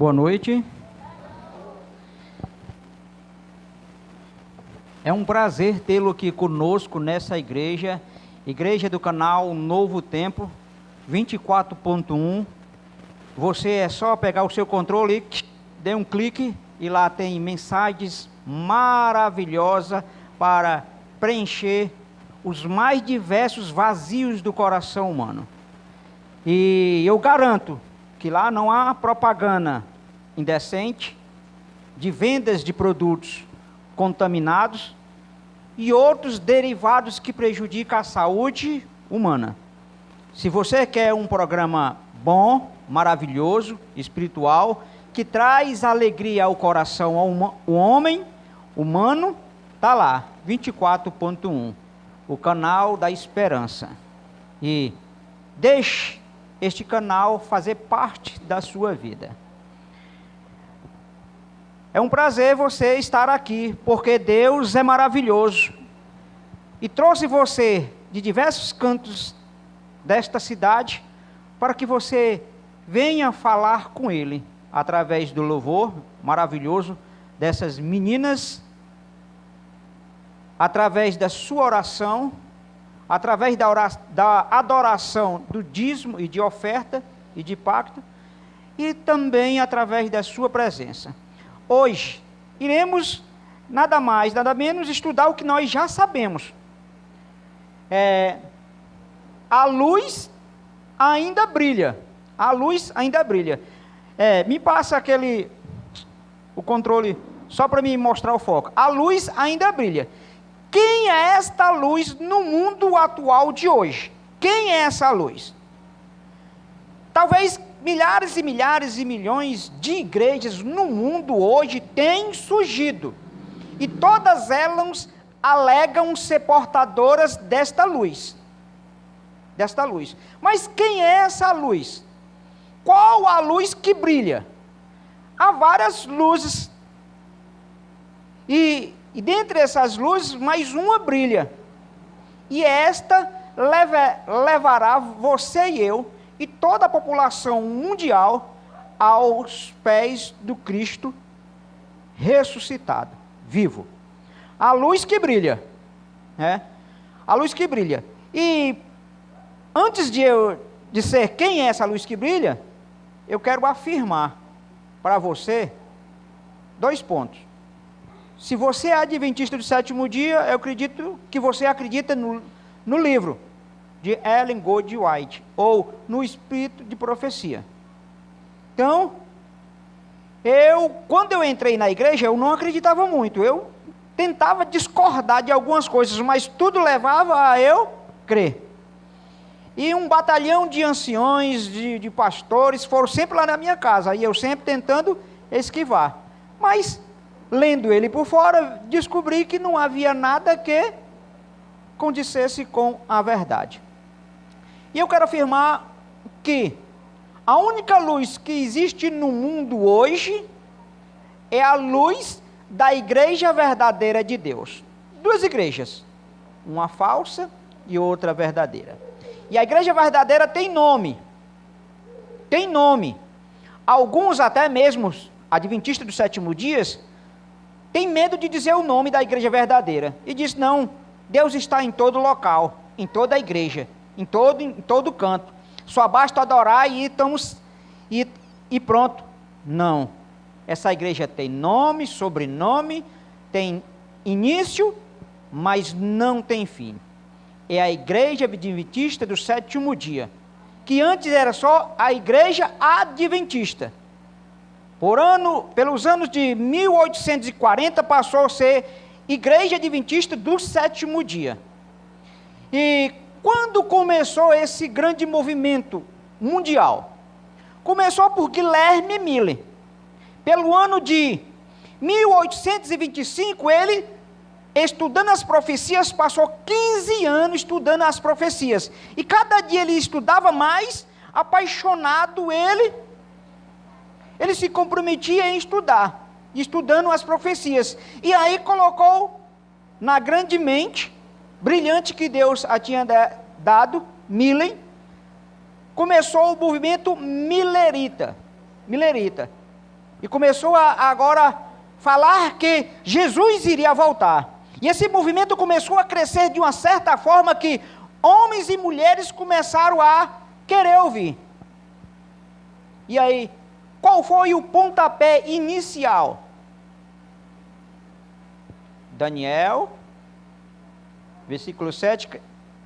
Boa noite. É um prazer tê-lo aqui conosco nessa igreja do canal Novo Tempo 24.1. Você é só pegar o seu controle e dê um clique e lá tem mensagens maravilhosas para preencher os mais diversos vazios do coração humano. E eu garanto que lá não há propaganda indecente, de vendas de produtos contaminados e outros derivados que prejudicam a saúde humana. Se você quer um programa bom, maravilhoso, espiritual, que traz alegria ao coração ao homem humano, está lá, 24.1, o canal da esperança. E deixe este canal fazer parte da sua vida. É um prazer você estar aqui, porque Deus é maravilhoso e trouxe você de diversos cantos desta cidade para que você venha falar com Ele através do louvor maravilhoso dessas meninas, através da sua oração, através da adoração do dízimo e de oferta e de pacto, e também através da sua presença. Hoje, iremos nada mais, nada menos estudar o que nós já sabemos. A luz ainda brilha. A luz ainda brilha. Me passa o controle, só para me mostrar o foco. A luz ainda brilha. Quem é esta luz no mundo atual de hoje? Quem é essa luz? Talvez milhares e milhares e milhões de igrejas no mundo hoje têm surgido. E todas elas alegam ser portadoras desta luz. Desta luz. Mas quem é essa luz? Qual a luz que brilha? Há várias luzes. E dentre essas luzes, mais uma brilha. E esta levará você e eu e toda a população mundial aos pés do Cristo ressuscitado, vivo. A luz que brilha, a luz que brilha. E antes de eu dizer quem é essa luz que brilha, eu quero afirmar para você 2 pontos. Se você é adventista do sétimo dia, eu acredito que você acredita no livro de Ellen G. White, ou no Espírito de Profecia. Então, quando eu entrei na igreja, eu não acreditava muito. Eu tentava discordar de algumas coisas, mas tudo levava a eu crer. E um batalhão de anciões, de pastores, foram sempre lá na minha casa, e eu sempre tentando esquivar. Mas, lendo ele por fora, descobri que não havia nada que condissesse com a verdade. E eu quero afirmar que a única luz que existe no mundo hoje é a luz da igreja verdadeira de Deus. 2 igrejas, uma falsa e outra verdadeira. E a igreja verdadeira tem nome. Tem nome. Alguns, até mesmo adventistas do sétimo dia, têm medo de dizer o nome da igreja verdadeira. E diz, não, Deus está em todo local, em toda a igreja, em todo canto. Só basta adorar e pronto. Não. Essa igreja tem nome, sobrenome, tem início, mas não tem fim. É a igreja adventista do sétimo dia, que antes era só a igreja adventista. Pelos anos de 1840 passou a ser igreja adventista do sétimo dia. E quando começou esse grande movimento mundial? Começou por Guilherme Miller. Pelo ano de 1825, ele, estudando as profecias, passou 15 anos estudando as profecias. E cada dia ele estudava mais, apaixonado ele se comprometia em estudar, estudando as profecias. E aí colocou na grande mente brilhante que Deus a tinha dado, Miller, começou o movimento millerita. E começou a agora falar que Jesus iria voltar. E esse movimento começou a crescer de uma certa forma que homens e mulheres começaram a querer ouvir. E aí, qual foi o pontapé inicial? Daniel,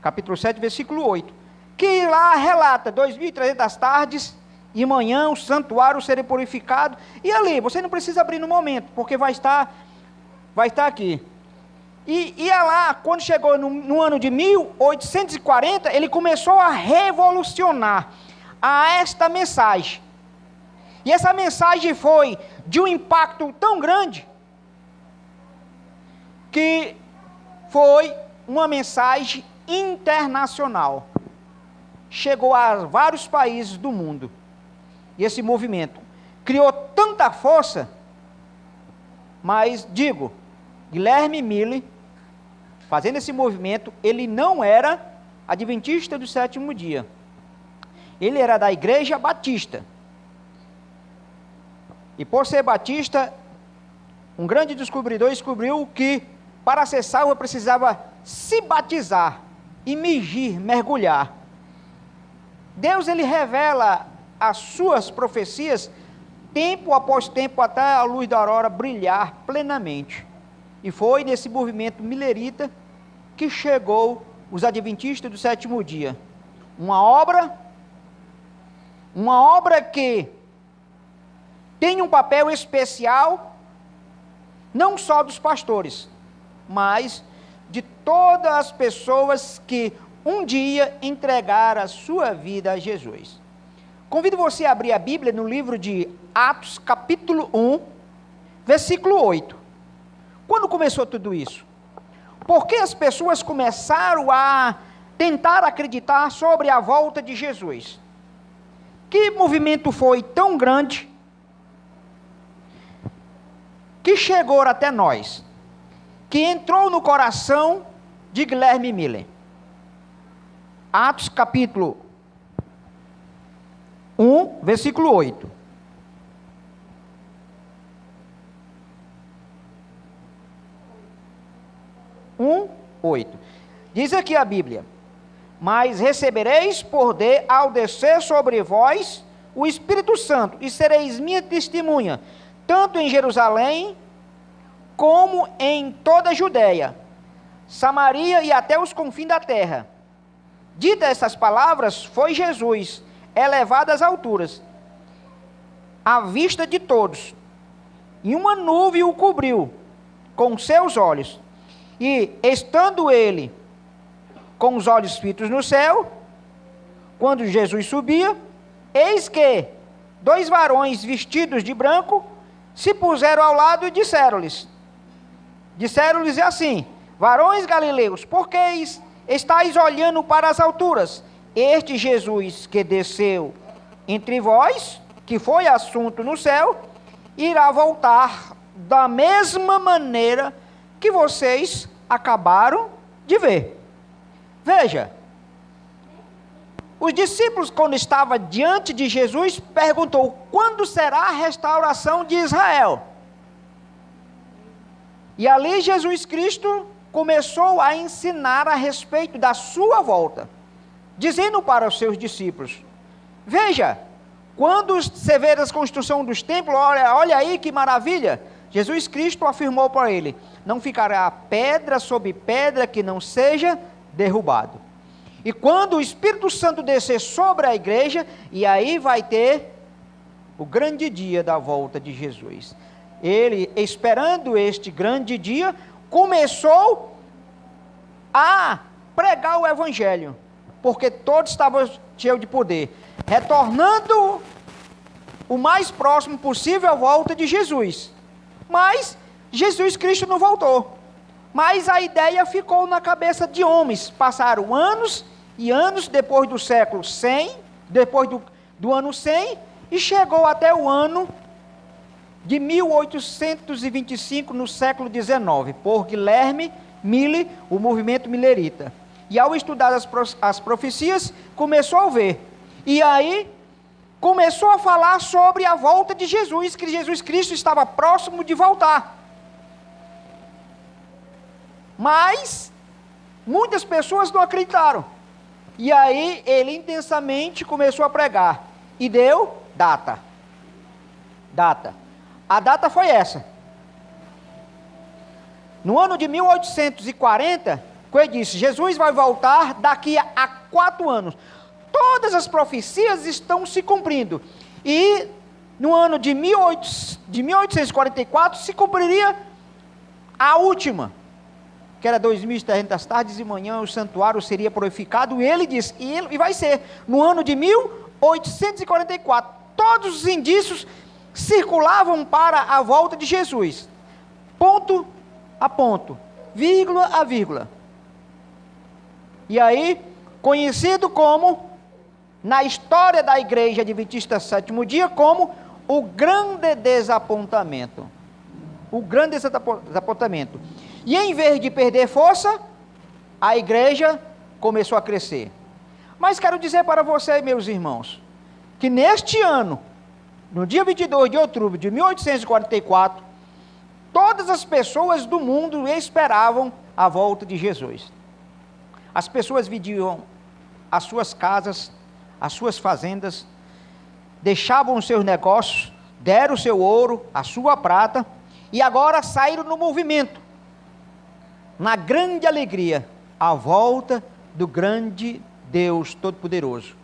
capítulo 7, versículo 8. Que lá relata 2.300 tardes e manhã o santuário serem purificado. E ali, você não precisa abrir no momento, porque vai estar aqui. E lá, quando chegou no ano de 1840, ele começou a revolucionar esta mensagem. E essa mensagem foi de um impacto tão grande, que foi uma mensagem internacional. Chegou a vários países do mundo. E esse movimento criou tanta força, mas digo, Guilherme Mille, fazendo esse movimento, ele não era adventista do sétimo dia. Ele era da Igreja Batista. E por ser batista, um grande descobridor descobriu que para ser salvo precisava se batizar, imergir, mergulhar. Deus, ele revela as suas profecias tempo após tempo, até a luz da aurora brilhar plenamente. E foi nesse movimento milerita que chegou os adventistas do sétimo dia. Uma obra que tem um papel especial, não só dos pastores, mas de todas as pessoas que um dia entregaram a sua vida a Jesus. Convido você a abrir a Bíblia no livro de Atos, capítulo 1, versículo 8. Quando começou tudo isso? Por que as pessoas começaram a tentar acreditar sobre a volta de Jesus? Que movimento foi tão grande que chegou até nós, que entrou no coração de Guilherme Mille? Atos capítulo 1, versículo 8. Diz aqui a Bíblia: mas recebereis poder ao descer sobre vós o Espírito Santo, e sereis minha testemunha, tanto em Jerusalém, como em toda a Judéia, Samaria e até os confins da terra. Dita essas palavras, foi Jesus elevado às alturas, à vista de todos, e uma nuvem o cobriu com seus olhos. E, estando ele com os olhos fitos no céu, quando Jesus subia, eis que 2 varões vestidos de branco se puseram ao lado e disseram-lhes assim: varões galileus, por que estáis olhando para as alturas? Este Jesus que desceu entre vós, que foi assunto no céu, irá voltar da mesma maneira que vocês acabaram de ver. Veja, os discípulos, quando estavam diante de Jesus, perguntou: quando será a restauração de Israel? E ali Jesus Cristo começou a ensinar a respeito da sua volta, dizendo para os seus discípulos: veja, quando você vê a construção dos templos, olha aí que maravilha. Jesus Cristo afirmou para ele: não ficará pedra sobre pedra que não seja derrubado. E quando o Espírito Santo descer sobre a igreja, e aí vai ter o grande dia da volta de Jesus. Ele, esperando este grande dia, começou a pregar o Evangelho, porque todos estavam cheios de poder, retornando o mais próximo possível à volta de Jesus. Mas Jesus Cristo não voltou. Mas a ideia ficou na cabeça de homens. Passaram anos e anos, depois do século 100, depois do ano 100, e chegou até o ano de 1825, no século 19, por Guilherme Mille, o movimento milerita. E ao estudar as profecias, começou a ver. E aí começou a falar sobre a volta de Jesus, que Jesus Cristo estava próximo de voltar. Mas muitas pessoas não acreditaram. E aí ele intensamente começou a pregar. E deu data. A data foi essa. No ano de 1840, ele disse, Jesus vai voltar daqui a 4 anos. Todas as profecias estão se cumprindo. E no ano de 1844 se cumpriria a última, que era 2300 tardes e manhã, o santuário seria purificado. E ele disse, e vai ser no ano de 1844. Todos os indícios circulavam para a volta de Jesus. Ponto a ponto, vírgula a vírgula. E aí, conhecido como, na história da Igreja Adventista Sétimo Dia, como o grande desapontamento. O grande desapontamento. E em vez de perder força, a igreja começou a crescer. Mas quero dizer para vocês, meus irmãos, que neste ano, no dia 22 de outubro de 1844, todas as pessoas do mundo esperavam a volta de Jesus. As pessoas vendiam as suas casas, as suas fazendas, deixavam os seus negócios, deram o seu ouro, a sua prata, e agora saíram no movimento, na grande alegria, a volta do grande Deus Todo-Poderoso.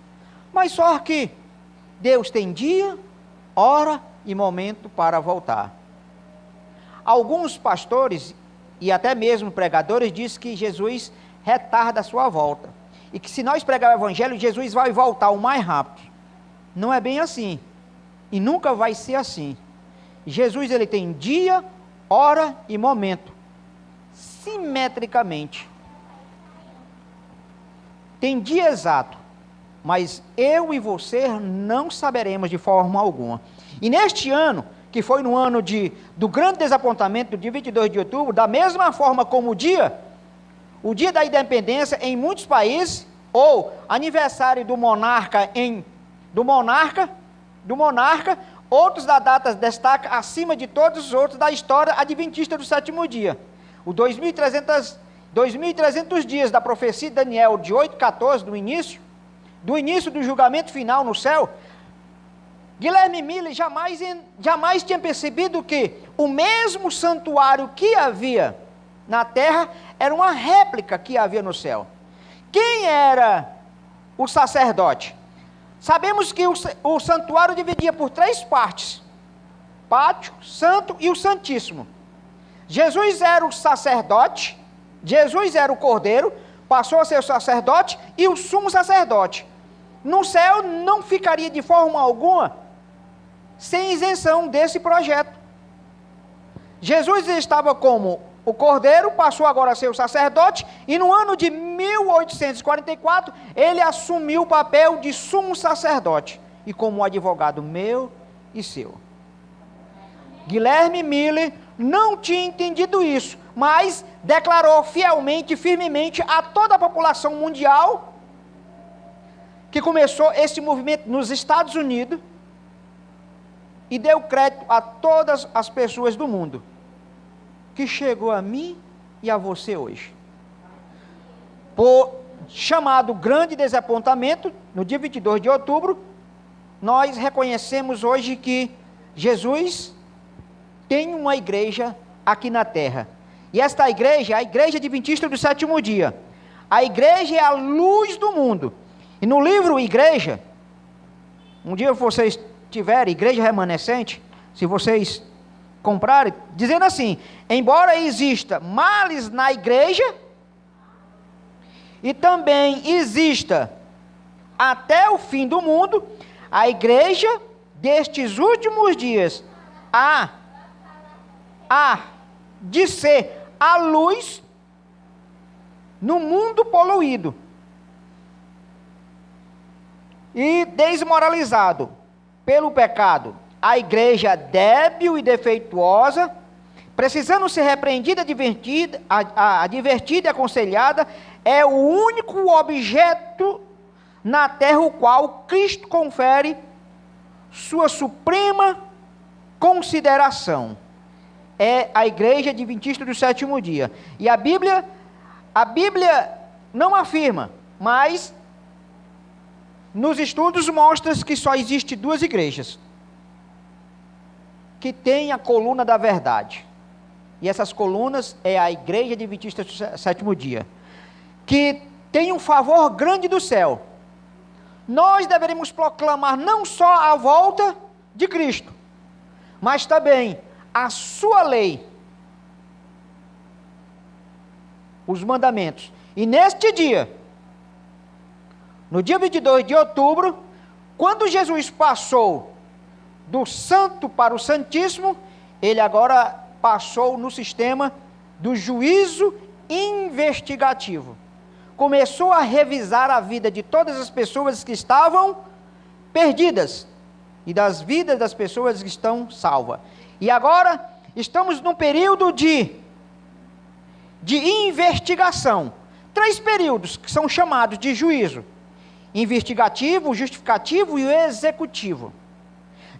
Mas só que Deus tem dia, hora e momento para voltar. Alguns pastores e até mesmo pregadores dizem que Jesus retarda a sua volta. E que se nós pregar o evangelho, Jesus vai voltar o mais rápido. Não é bem assim. E nunca vai ser assim. Jesus, ele tem dia, hora e momento. Simetricamente. Tem dia exato. Mas eu e você não saberemos de forma alguma. E neste ano, que foi no ano do grande desapontamento, do dia 22 de outubro, da mesma forma como o dia da independência em muitos países, ou aniversário do monarca, outros da data destacam acima de todos os outros da história adventista do sétimo dia. O 2300 dias da profecia de Daniel, de 8:14, do início do julgamento final no céu. Guilherme Miller jamais tinha percebido que o mesmo santuário que havia na terra era uma réplica que havia no céu. Quem era o sacerdote? Sabemos que o santuário dividia por 3 partes: pátio, santo e o santíssimo. Jesus era o sacerdote, Jesus era o cordeiro, passou a ser o sacerdote e o sumo sacerdote. No céu não ficaria de forma alguma sem isenção desse projeto. Jesus estava como o cordeiro, passou agora a ser o sacerdote, e no ano de 1844, ele assumiu o papel de sumo sacerdote, e como advogado meu e seu. Guilherme Miller não tinha entendido isso, mas declarou fielmente e firmemente a toda a população mundial, que começou esse movimento nos Estados Unidos, e deu crédito a todas as pessoas do mundo, que chegou a mim e a você hoje. Por chamado grande desapontamento, no dia 22 de outubro, nós reconhecemos hoje que Jesus tem uma igreja aqui na terra. E esta igreja é a Igreja Adventista do Sétimo Dia. A igreja é a luz do mundo. E no livro Igreja, um dia vocês tiverem Igreja Remanescente, se vocês comprarem, dizendo assim: embora exista males na igreja, e também exista até o fim do mundo, a igreja destes últimos dias há de ser a luz no mundo poluído e desmoralizado pelo pecado. A igreja débil e defeituosa, precisando ser repreendida, advertida e aconselhada, é o único objeto na terra o qual Cristo confere sua suprema consideração é a Igreja Adventista do Sétimo Dia. E a Bíblia não afirma, mas nos estudos mostra que só existe duas igrejas que têm a coluna da verdade. E essas colunas é a Igreja Adventista do Sétimo Dia, que tem um favor grande do céu. Nós deveríamos proclamar não só a volta de Cristo, mas também a sua lei, os mandamentos. E neste dia, no dia 22 de outubro, quando Jesus passou do santo para o santíssimo, ele agora passou no sistema do juízo investigativo. Começou a revisar a vida de todas as pessoas que estavam perdidas e das vidas das pessoas que estão salvas. E agora estamos num período de investigação. 3 períodos que são chamados de juízo: investigativo, justificativo e executivo.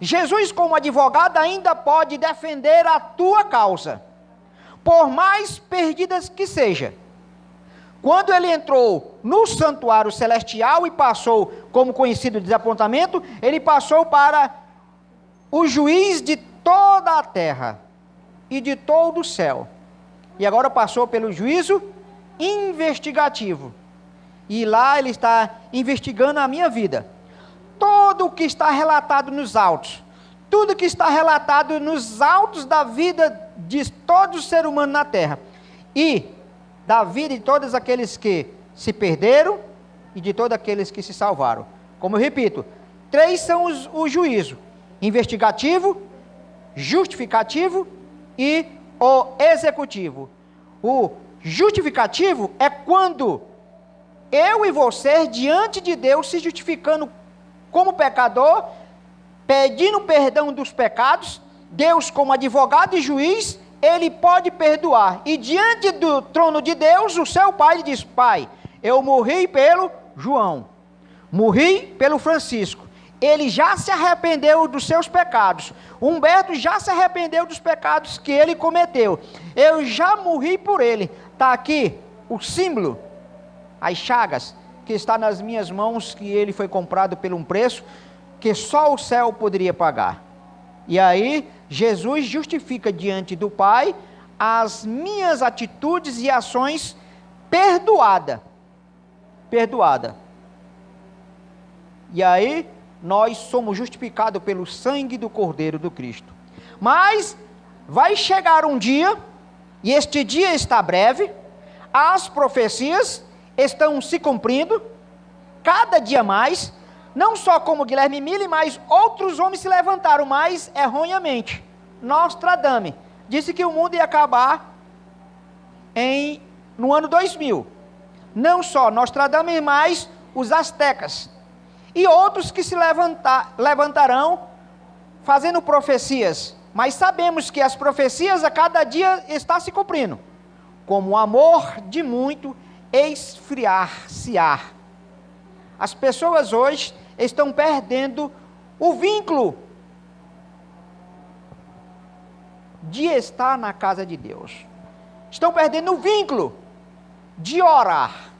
Jesus, como advogado, ainda pode defender a tua causa, por mais perdidas que seja. Quando ele entrou no santuário celestial e passou, como conhecido desapontamento, ele passou para o juiz de toda a terra e de todo o céu. E agora passou pelo juízo investigativo. E lá ele está investigando a minha vida. Tudo o que está relatado nos autos, tudo que está relatado nos autos da vida de todo ser humano na terra, e da vida de todos aqueles que se perderam e de todos aqueles que se salvaram. Como eu repito, 3 são o juízo: investigativo, justificativo e o executivo. O justificativo é quando eu e você, diante de Deus, se justificando como pecador, pedindo perdão dos pecados. Deus, como advogado e juiz, ele pode perdoar. E diante do trono de Deus, o seu pai lhe diz: Pai, eu morri pelo João, morri pelo Francisco, ele já se arrependeu dos seus pecados. Humberto já se arrependeu dos pecados que ele cometeu. Eu já morri por ele. Está aqui o símbolo, as chagas, que está nas minhas mãos, que ele foi comprado por um preço que só o céu poderia pagar. E aí, Jesus justifica diante do Pai as minhas atitudes e ações perdoada. E aí, nós somos justificados pelo sangue do Cordeiro do Cristo. Mas vai chegar um dia, e este dia está breve, as profecias estão se cumprindo, cada dia mais, não só como Guilherme Mille, mas outros homens se levantaram, mais erroneamente. Nostradamus disse que o mundo ia acabar no ano 2000. Não só Nostradamus, mas os astecas. E outros que se levantarão fazendo profecias. Mas sabemos que as profecias a cada dia estão se cumprindo. Como o amor de muito esfriar-se-á. As pessoas hoje estão perdendo o vínculo de estar na casa de Deus. Estão perdendo o vínculo de orar,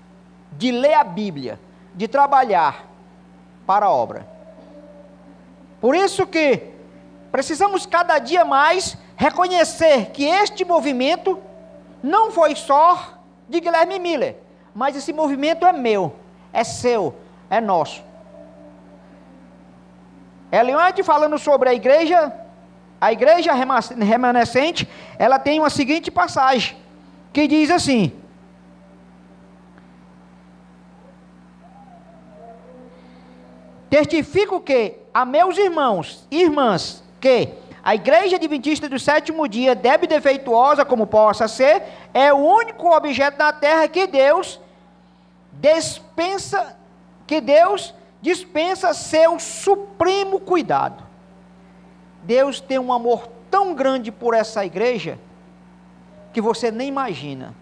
de ler a Bíblia, de trabalhar para a obra. Por isso que precisamos cada dia mais reconhecer que este movimento não foi só de Guilherme Miller, mas esse movimento é meu, é seu, é nosso. Ellen White, falando sobre a igreja remanescente, ela tem uma seguinte passagem, que diz assim: testifico que a meus irmãos e irmãs que a Igreja Adventista do Sétimo Dia, débil e defeituosa como possa ser, é o único objeto na terra que Deus dispensa seu supremo cuidado. Deus tem um amor tão grande por essa igreja que você nem imagina.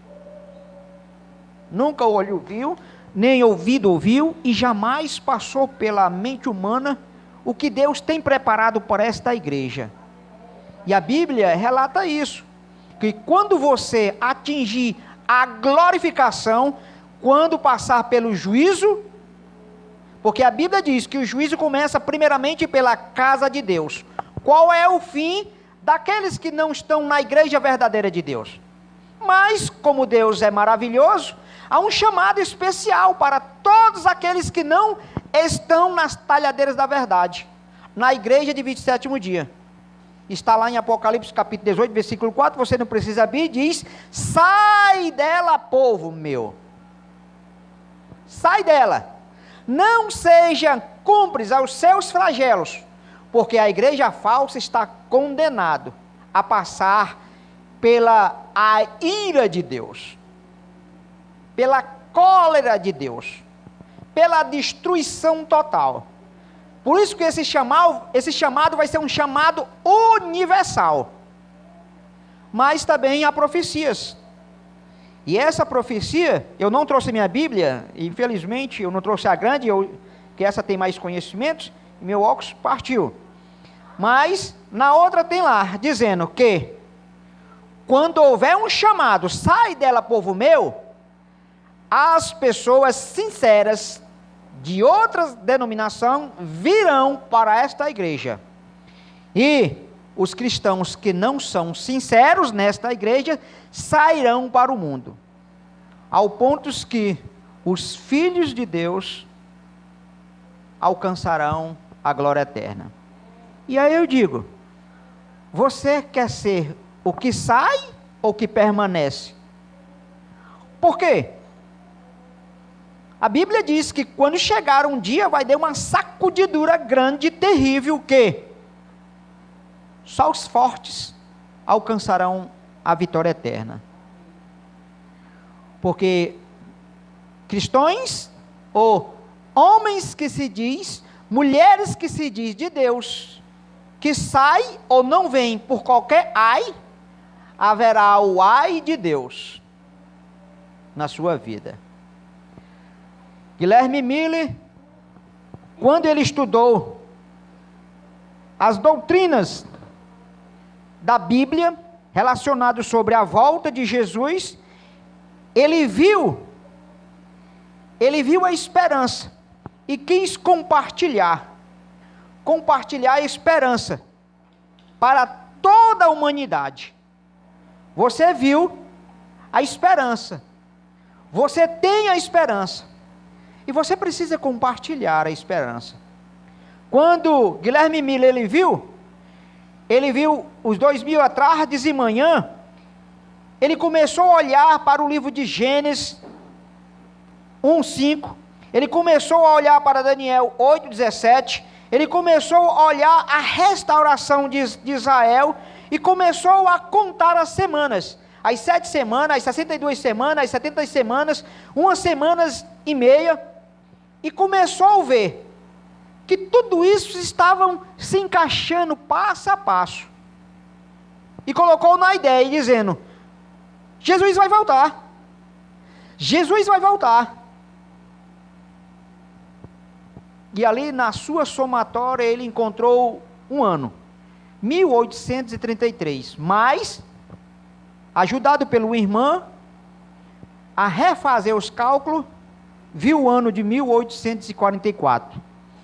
Nunca olho viu, nem ouvido ouviu, e jamais passou pela mente humana o que Deus tem preparado para esta igreja. E a Bíblia relata isso, que quando você atingir a glorificação, quando passar pelo juízo, porque a Bíblia diz que o juízo começa primeiramente pela casa de Deus. Qual é o fim daqueles que não estão na igreja verdadeira de Deus? Mas, como Deus é maravilhoso, há um chamado especial para todos aqueles que não estão nas talhadeiras da verdade, na igreja de 27º dia. Está lá em Apocalipse capítulo 18, versículo 4, você não precisa abrir, diz: sai dela, povo meu. Sai dela. Não seja cúmplice aos seus flagelos, porque a igreja falsa está condenado a passar pela a ira de Deus, pela cólera de Deus, pela destruição total. Por isso que esse chamado vai ser um chamado universal. Mas também há profecias. E essa profecia, eu não trouxe minha Bíblia, infelizmente eu não trouxe a grande, que essa tem mais conhecimentos, e meu óculos partiu. Mas na outra tem lá, dizendo que quando houver um chamado, sai dela, povo meu, as pessoas sinceras de outra denominação virão para esta igreja. E os cristãos que não são sinceros nesta igreja sairão para o mundo, ao ponto que os filhos de Deus alcançarão a glória eterna. E aí eu digo, você quer ser o que sai ou o que permanece? Por quê? A Bíblia diz que quando chegar um dia vai dar uma sacudidura grande, terrível, que só os fortes alcançarão a vitória eterna. Porque cristãos ou homens que se diz, mulheres que se diz de Deus, que sai ou não vem por qualquer ai, haverá o ai de Deus na sua vida. Guilherme Miller, quando ele estudou as doutrinas da Bíblia, relacionadas sobre a volta de Jesus, ele viu a esperança, e quis compartilhar a esperança, para toda a humanidade. Você viu a esperança, você tem a esperança, e você precisa compartilhar a esperança. Quando Guilherme Miller ele viu os 2000 atrás de manhã, ele começou a olhar para o livro de Gênesis 1:5, ele começou a olhar para Daniel 8:17, ele começou a olhar a restauração de Israel, e começou a contar as semanas, as 7 semanas, as 62 semanas, as 70 semanas, 1 semana e meia, e começou a ver que tudo isso estavam se encaixando passo a passo, e colocou na ideia, dizendo: Jesus vai voltar, Jesus vai voltar. E ali na sua somatória ele encontrou um ano, 1833, mas, ajudado pelo irmão a refazer os cálculos, viu o ano de 1844,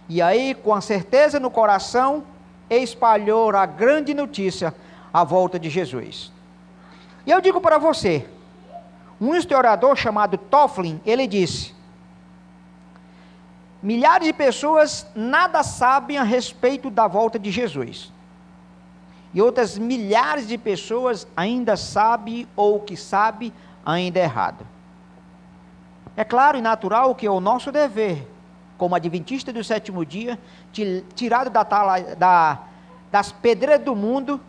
e aí, com a certeza no coração, espalhou a grande notícia, a volta de Jesus. E eu digo para você, um historiador chamado Tofflin, ele disse: milhares de pessoas nada sabem a respeito da volta de Jesus, e outras milhares de pessoas ainda sabem, ou o que sabe ainda é errado. É claro e natural que é o nosso dever, como adventista do 7º dia, tirado das pedreiras do mundo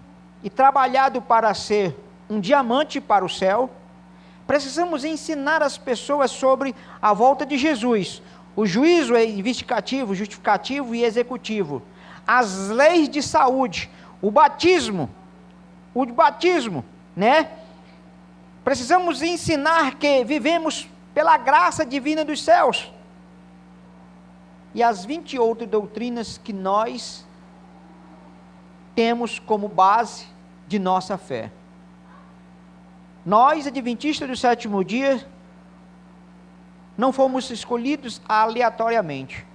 e trabalhado para ser um diamante para o céu, precisamos ensinar as pessoas sobre a volta de Jesus. O juízo é investigativo, justificativo e executivo. As leis de saúde, o batismo, né? Precisamos ensinar que vivemos pela graça divina dos céus. e as 28 doutrinas que nós temos como base de nossa fé. Nós, adventistas do sétimo dia, não fomos escolhidos aleatoriamente,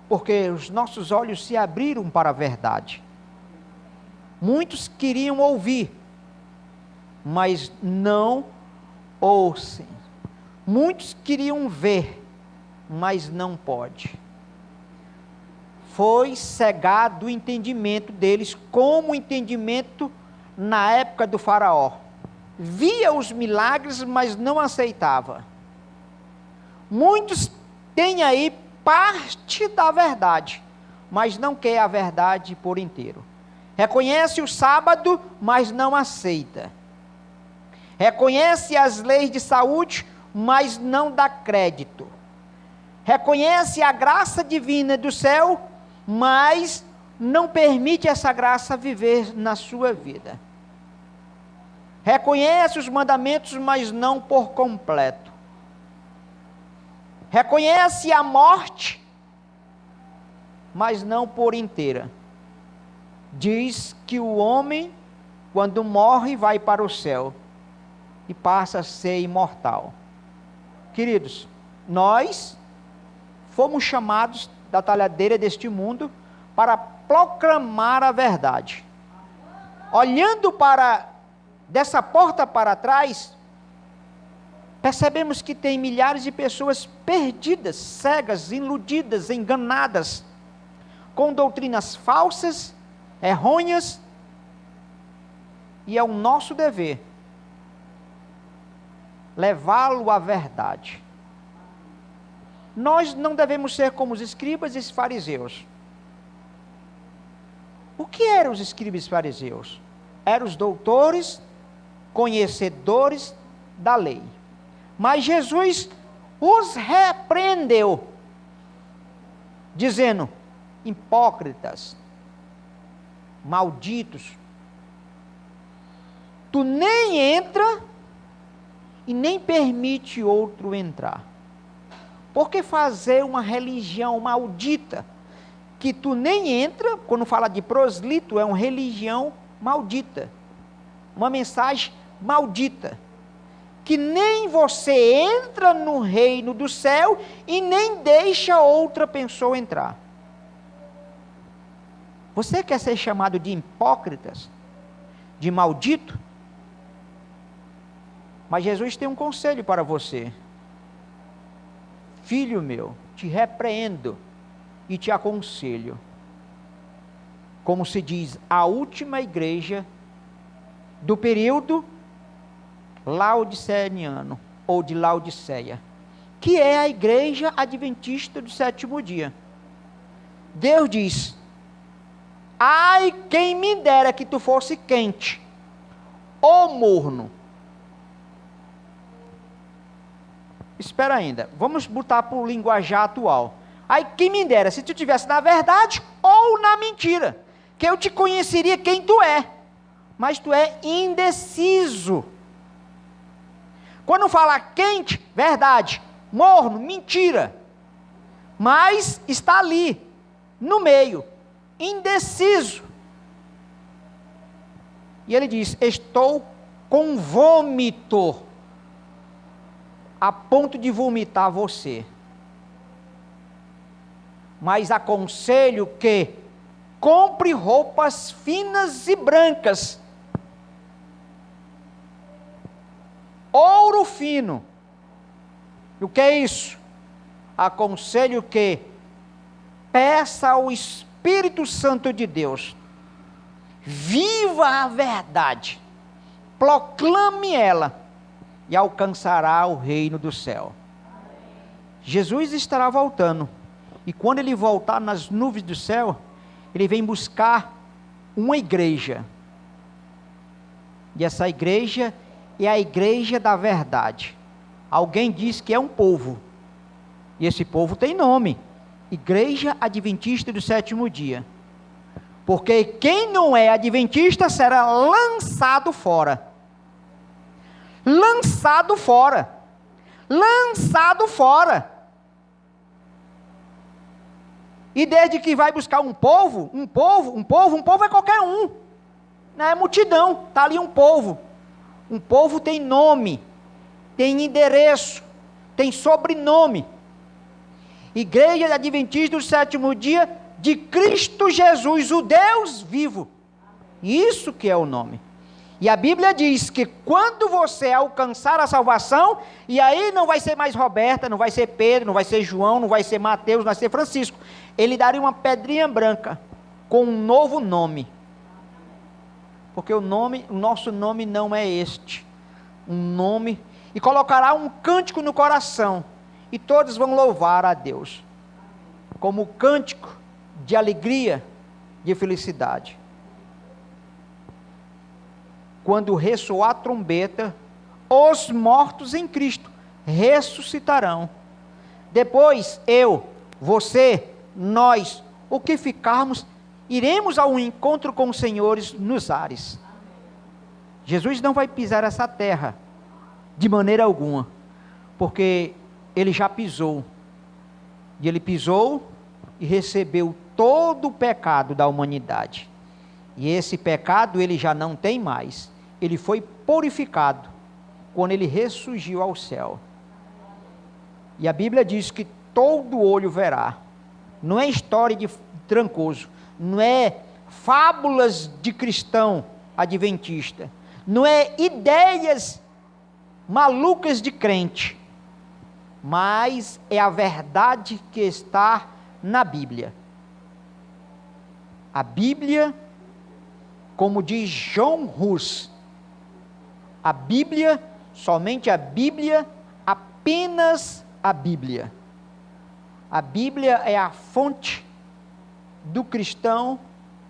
porque os nossos olhos se abriram para a verdade. Muitos queriam ouvir, mas não ouvem. Muitos queriam ver, mas não pode. Foi cegado o entendimento deles, como o entendimento na época do faraó. Via os milagres, mas não aceitava. Muitos têm aí parte da verdade, mas não quer a verdade por inteiro. Reconhece o sábado, mas não aceita. Reconhece as leis de saúde, mas não dá crédito. Reconhece a graça divina do céu, mas não permite essa graça viver na sua vida. Reconhece os mandamentos, mas não por completo. Reconhece a morte, mas não por inteira. Diz que o homem, quando morre, vai para o céu e passa a ser imortal. Queridos, nós fomos chamados da talhadeira deste mundo para proclamar a verdade. Olhando para dessa porta para trás, percebemos que tem milhares de pessoas perdidas, cegas, iludidas, enganadas, com doutrinas falsas, errôneas, e é o nosso dever levá-lo à verdade. Nós não devemos ser como os escribas e os fariseus. O que eram os escribas e fariseus? Eram os doutores, conhecedores da lei. Mas Jesus os repreendeu, dizendo: hipócritas, malditos, tu nem entra e nem permite outro entrar. Por que fazer uma religião maldita, que tu nem entra? Quando fala de proslito, é uma religião maldita, uma mensagem maldita, que nem você entra no reino do céu e nem deixa outra pessoa entrar. Você quer ser chamado de hipócritas, de maldito? Mas Jesus tem um conselho para você. Filho meu, te repreendo e te aconselho. Como se diz, a última igreja do período laodiceano, ou de Laodiceia, que é a igreja adventista do sétimo dia. Deus diz: ai, quem me dera que tu fosse quente ou morno. Espera ainda, vamos botar para o linguajar atual. Ai, quem me dera se tu estivesse na verdade ou na mentira, que eu te conheceria quem tu é, mas tu é indeciso. Quando fala quente, verdade, morno, mentira, mas está ali, no meio, indeciso. E ele diz: estou com vômito, a ponto de vomitar você. Mas aconselho que compre roupas finas e brancas, ouro fino. O que é isso? Aconselho que peça ao Espírito Santo de Deus, viva a verdade, proclame ela, e alcançará o reino do céu. Jesus estará voltando, e quando ele voltar nas nuvens do céu, ele vem buscar uma igreja, e essa igreja é a igreja da verdade. Alguém diz que é um povo, e esse povo tem nome: Igreja Adventista do Sétimo Dia, porque quem não é adventista será lançado fora. Lançado fora. Lançado fora. E desde que vai buscar um povo é qualquer um. Não é multidão, está ali um povo. Um povo tem nome, tem endereço, tem sobrenome. Igreja Adventista do Sétimo Dia de Cristo Jesus, o Deus vivo. Isso que é o nome. E a Bíblia diz que quando você alcançar a salvação, e aí não vai ser mais Roberta, não vai ser Pedro, não vai ser João, não vai ser Mateus, não vai ser Francisco. Ele daria uma pedrinha branca com um novo nome. Porque o nosso nome não é este. Um nome, e colocará um cântico no coração, e todos vão louvar a Deus, como cântico de alegria, de felicidade. Quando ressoar a trombeta, os mortos em Cristo ressuscitarão. Depois você, nós, o que ficarmos, iremos ao encontro com os senhores nos ares. Jesus não vai pisar essa terra de maneira alguma, porque ele já pisou. E ele pisou e recebeu todo o pecado da humanidade. E esse pecado ele já não tem mais. Ele foi purificado quando ele ressurgiu ao céu. E a Bíblia diz que todo olho verá. Não é história de Trancoso, não é fábulas de cristão adventista, não é ideias malucas de crente, mas é a verdade que está na Bíblia. A Bíblia, como diz John Hus, a Bíblia, somente a Bíblia, apenas a Bíblia. A Bíblia é a fonte do cristão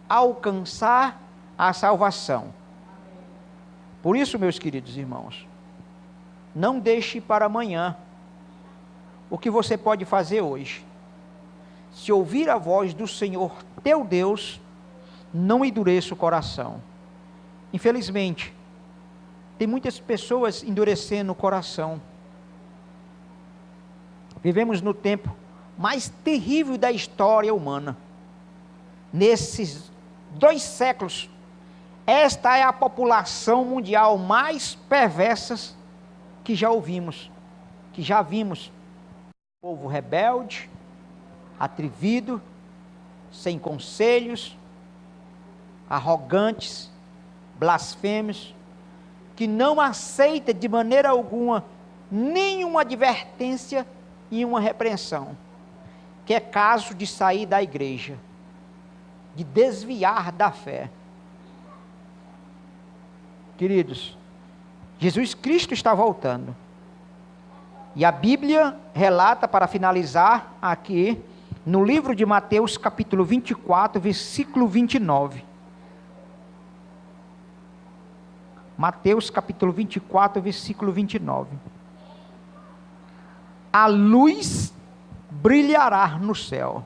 alcançar a salvação. Por isso, meus queridos irmãos, não deixe para amanhã o que você pode fazer hoje. Se ouvir a voz do Senhor teu Deus, não endureça o coração. Infelizmente, tem muitas pessoas endurecendo o coração. Vivemos no tempo mais terrível da história humana. Nesses 2 séculos, esta é a população mundial mais perversa que já ouvimos, que já vimos. Povo rebelde, atrevido, sem conselhos, arrogantes, blasfêmios, que não aceita de maneira alguma nenhuma advertência e uma repreensão, que é caso de sair da igreja, de desviar da fé. Queridos, Jesus Cristo está voltando. E a Bíblia relata, para finalizar aqui, no livro de Mateus capítulo 24, versículo 29. Mateus capítulo 24, versículo 29. A luz brilhará no céu.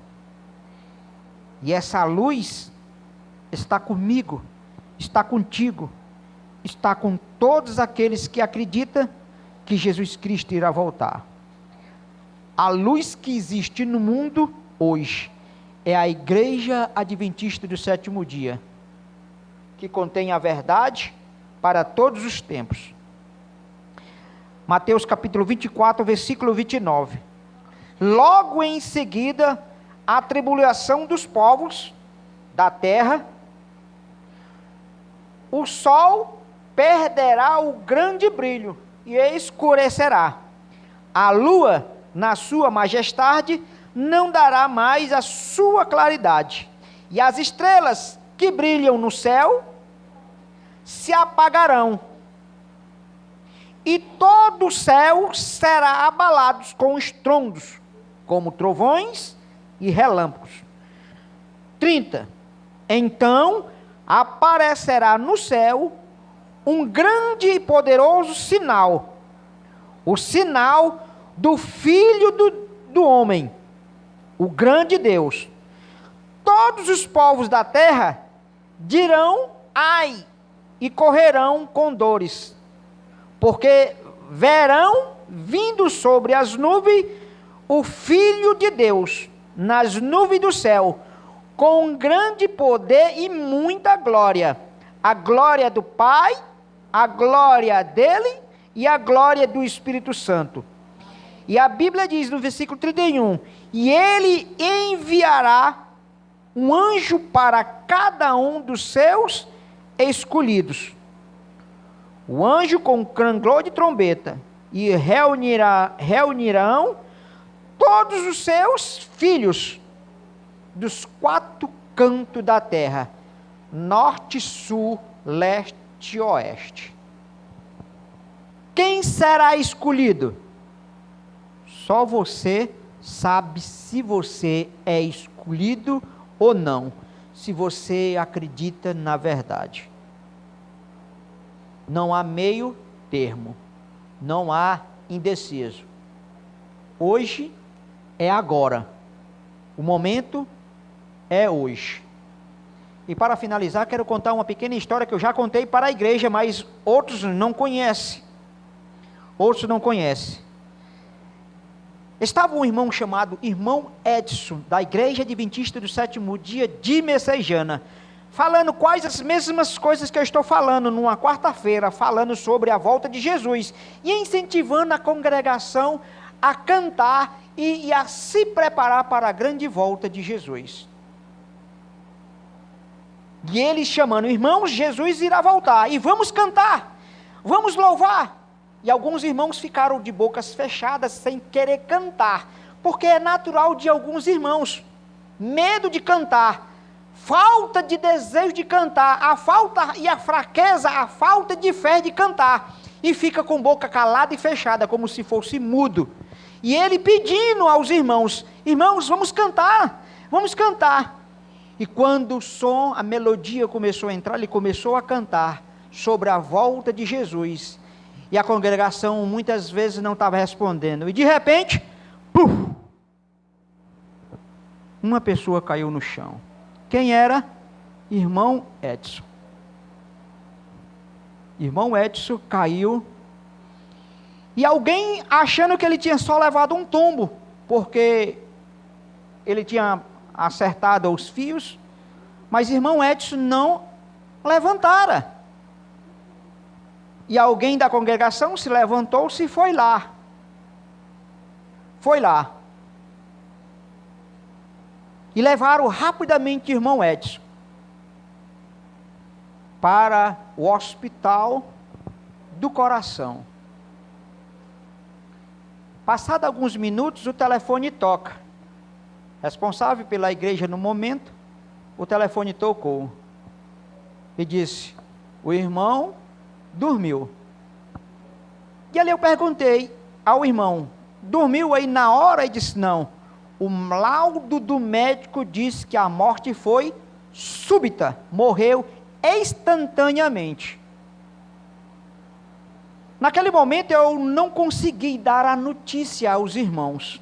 E essa luz está comigo, está contigo, está com todos aqueles que acreditam que Jesus Cristo irá voltar. A luz que existe no mundo hoje é a Igreja Adventista do Sétimo Dia, que contém a verdade para todos os tempos. Mateus capítulo 24, versículo 29. Logo em seguida, a tribulação dos povos da terra, o sol perderá o grande brilho e escurecerá. A lua, na sua majestade, não dará mais a sua claridade. E as estrelas que brilham no céu se apagarão. E todo o céu será abalado com estrondos, como trovões e relâmpagos. 30. Então aparecerá no céu um grande e poderoso sinal, o sinal do Filho do Homem, o grande Deus. Todos os povos da terra dirão ai, e correrão com dores, porque verão vindo sobre as nuvens o Filho de Deus nas nuvens do céu, com grande poder e muita glória. A glória do Pai, a glória dele e a glória do Espírito Santo. E a Bíblia diz no versículo 31, e ele enviará um anjo para cada um dos seus escolhidos. O anjo com clangor de trombeta, e reunirão todos os seus filhos dos 4 cantos da terra, norte, sul, leste e oeste. Quem será escolhido? Só você sabe se você é escolhido ou não, se você acredita na verdade. Não há meio termo, não há indeciso. Hoje é agora, o momento é hoje. E para finalizar, quero contar uma pequena história que eu já contei para a igreja, mas outros não conhecem. Outros não conhecem. Estava um irmão chamado Irmão Edson, da Igreja Adventista do Sétimo Dia de Messejana, falando quase as mesmas coisas que eu estou falando numa quarta-feira, falando sobre a volta de Jesus, e incentivando a congregação a cantar e a se preparar para a grande volta de Jesus. E ele chamando, irmãos, Jesus irá voltar, e vamos cantar, vamos louvar. E alguns irmãos ficaram de bocas fechadas, sem querer cantar, porque é natural de alguns irmãos, medo de cantar, falta de desejo de cantar, a falta e a fraqueza, a falta de fé de cantar, e fica com boca calada e fechada, como se fosse mudo. E ele pedindo aos irmãos, irmãos, vamos cantar, vamos cantar. E quando o som, a melodia começou a entrar, ele começou a cantar sobre a volta de Jesus, e a congregação muitas vezes não estava respondendo, e de repente, puf, uma pessoa caiu no chão. Quem era? Irmão Edson. Irmão Edson caiu, e alguém achando que ele tinha só levado um tombo, porque ele tinha acertado os fios, mas irmão Edson não levantara. E alguém da congregação se levantou-se e foi lá. Foi lá. E levaram rapidamente o irmão Edson para o hospital do coração. Passado alguns minutos, o telefone toca. Responsável pela igreja no momento, o telefone tocou. E disse, o irmão dormiu. E ali eu perguntei ao irmão, dormiu aí na hora? E disse, não, o laudo do médico disse que a morte foi súbita, morreu instantaneamente. Naquele momento eu não consegui dar a notícia aos irmãos,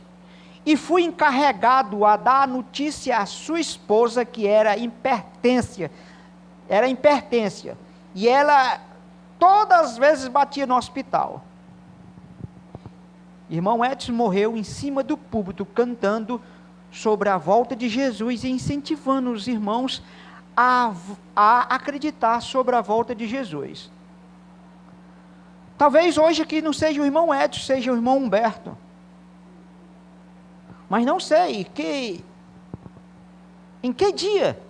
e fui encarregado a dar a notícia à sua esposa, que era impertência, e ela todas as vezes batia no hospital. Irmão Edson morreu em cima do púlpito, cantando sobre a volta de Jesus e incentivando os irmãos a acreditar sobre a volta de Jesus. Talvez hoje aqui não seja o irmão Edson, seja o irmão Humberto. Mas não sei em que dia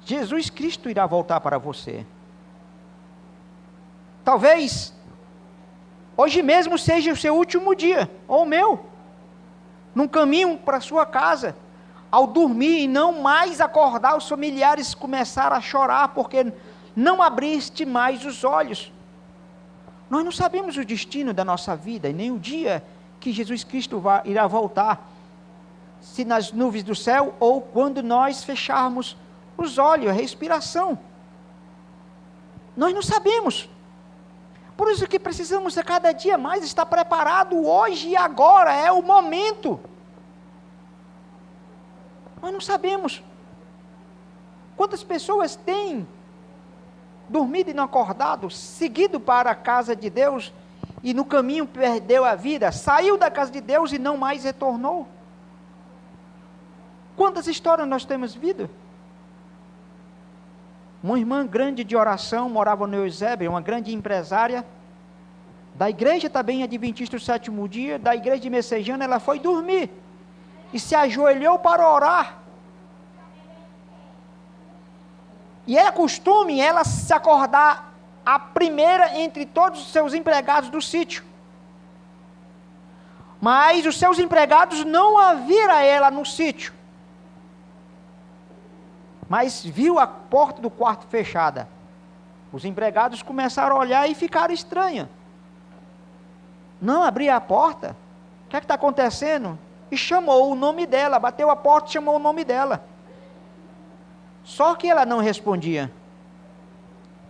Jesus Cristo irá voltar para você. Talvez hoje mesmo seja o seu último dia, ou o meu, num caminho para a sua casa, ao dormir e não mais acordar, os familiares começaram a chorar, porque não abriste mais os olhos. Nós não sabemos o destino da nossa vida, e nem o dia que Jesus Cristo irá voltar, se nas nuvens do céu, ou quando nós fecharmos os olhos, a respiração. Nós não sabemos. Por isso que precisamos a cada dia mais estar preparado hoje e agora, é o momento. Nós não sabemos. Quantas pessoas têm dormido e não acordado, seguido para a casa de Deus, e no caminho perdeu a vida, saiu da casa de Deus e não mais retornou. Quantas histórias nós temos visto? Uma irmã grande de oração, morava no Eusébio, uma grande empresária, da igreja também adventista do sétimo dia, da igreja de Messejana, ela foi dormir, e se ajoelhou para orar, e era costume ela se acordar a primeira entre todos os seus empregados do sítio, mas os seus empregados não a viram ela no sítio, mas viu a porta do quarto fechada. Os empregados começaram a olhar e ficaram estranhos. Não abria a porta. O que é que está acontecendo? E chamou o nome dela, bateu a porta e chamou o nome dela. Só que ela não respondia.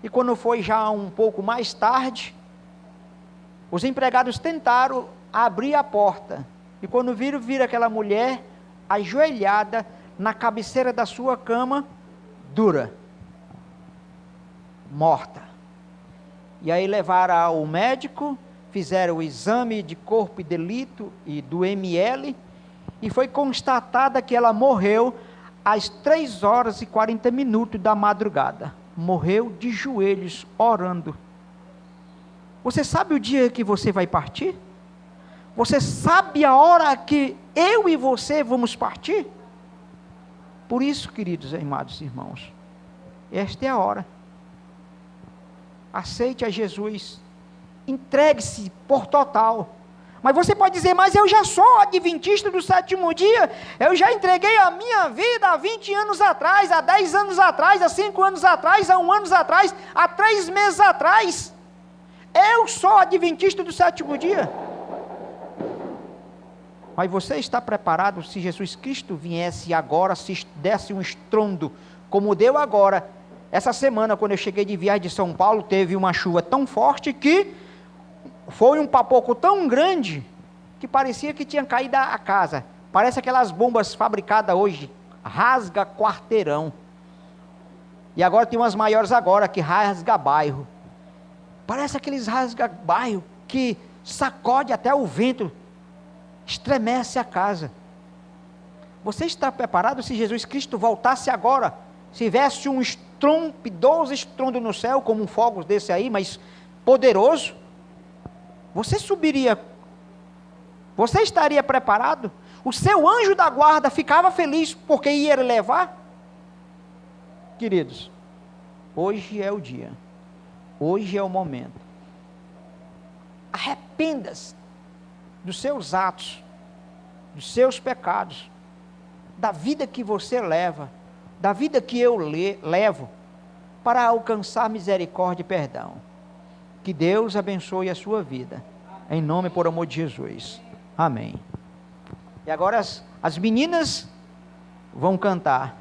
E quando foi já um pouco mais tarde, os empregados tentaram abrir a porta. E quando viram aquela mulher ajoelhada na cabeceira da sua cama, dura, morta. E aí levaram ao médico, fizeram o exame de corpo e delito e do ML, e foi constatada que ela morreu às 3h40 da madrugada. Morreu de joelhos, orando. Você sabe o dia que você vai partir? Você sabe a hora que eu e você vamos partir? Por isso, queridos e amados irmãos, esta é a hora. Aceite a Jesus, entregue-se por total. Mas você pode dizer, mas eu já sou adventista do sétimo dia, eu já entreguei a minha vida há 20 anos atrás, há 10 anos atrás, há 5 anos atrás, há 1 ano atrás, há 3 meses atrás. Eu sou adventista do sétimo dia. Mas você está preparado se Jesus Cristo viesse agora, se desse um estrondo, como deu agora? Essa semana, quando eu cheguei de viagem de São Paulo, teve uma chuva tão forte que foi um papoco tão grande, que parecia que tinha caído a casa. Parece aquelas bombas fabricadas hoje, rasga quarteirão. E agora tem umas maiores agora, que rasga bairro. Parece aqueles rasga bairro, que sacode até o vento, estremece a casa. Você está preparado se Jesus Cristo voltasse agora? Se tivesse um estrondoso estrondo no céu, como um fogo desse aí, mas poderoso, você subiria? Você estaria preparado? O seu anjo da guarda ficava feliz porque ia levar? Queridos, hoje é o dia, hoje é o momento. Arrependa-se dos seus atos, dos seus pecados, da vida que você leva, da vida que eu levo, para alcançar misericórdia e perdão. Que Deus abençoe a sua vida, em nome e por amor de Jesus, amém. E agora as meninas vão cantar,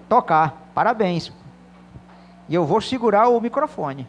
tocar, parabéns, e eu vou segurar o microfone.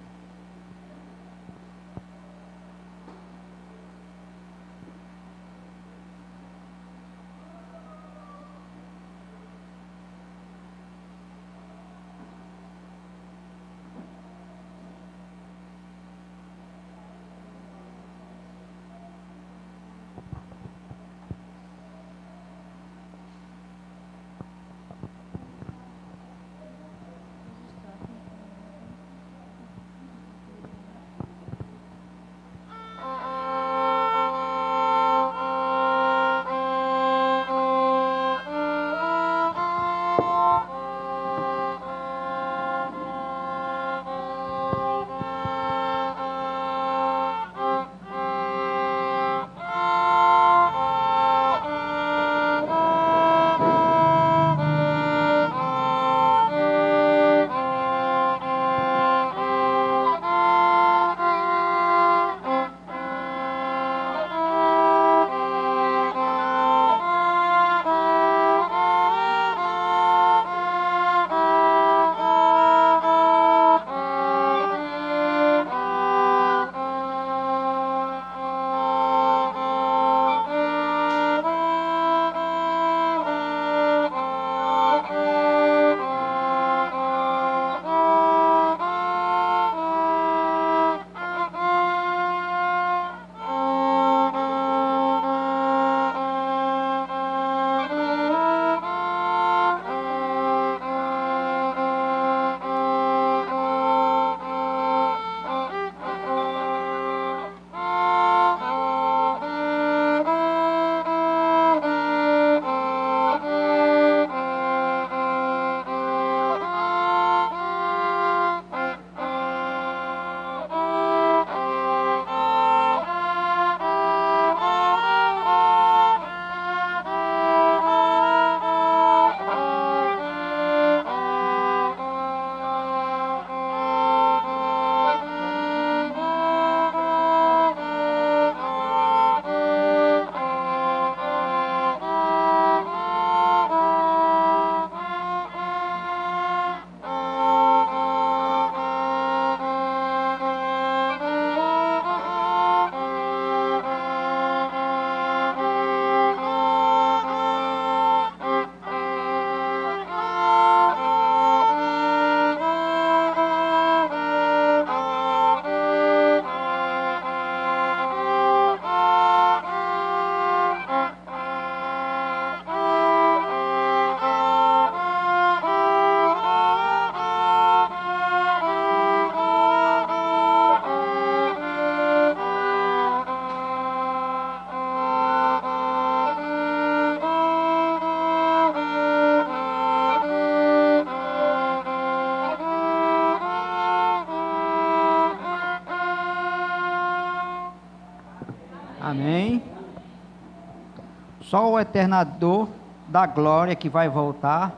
Só o Eternador da glória que vai voltar,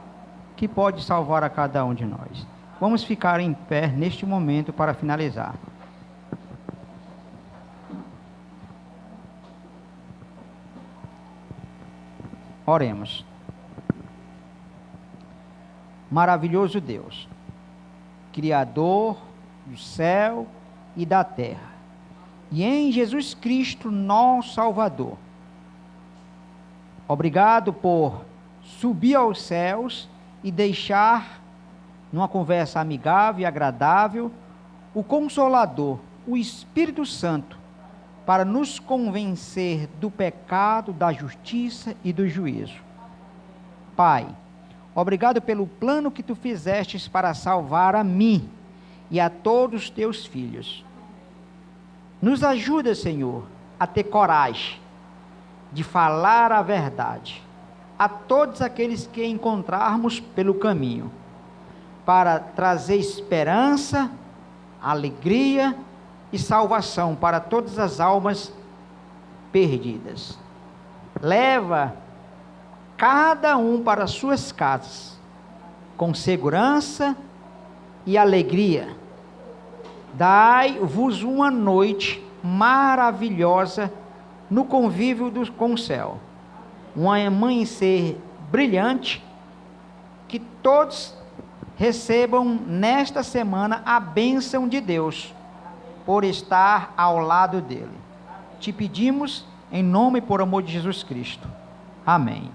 que pode salvar a cada um de nós. Vamos ficar em pé neste momento para finalizar. Oremos. Maravilhoso Deus, Criador do céu e da terra, e em Jesus Cristo, nosso Salvador, obrigado por subir aos céus e deixar, numa conversa amigável e agradável, o Consolador, o Espírito Santo, para nos convencer do pecado, da justiça e do juízo. Pai, obrigado pelo plano que tu fizestes para salvar a mim e a todos os teus filhos. Nos ajuda, Senhor, a ter coragem de falar a verdade a todos aqueles que encontrarmos pelo caminho, para trazer esperança, alegria e salvação para todas as almas perdidas. Leva cada um para suas casas com segurança e alegria. Dai-vos uma noite maravilhosa no convívio com o céu, um amanhecer brilhante, que todos recebam nesta semana a bênção de Deus, por estar ao lado dele. Te pedimos em nome e por amor de Jesus Cristo. Amém.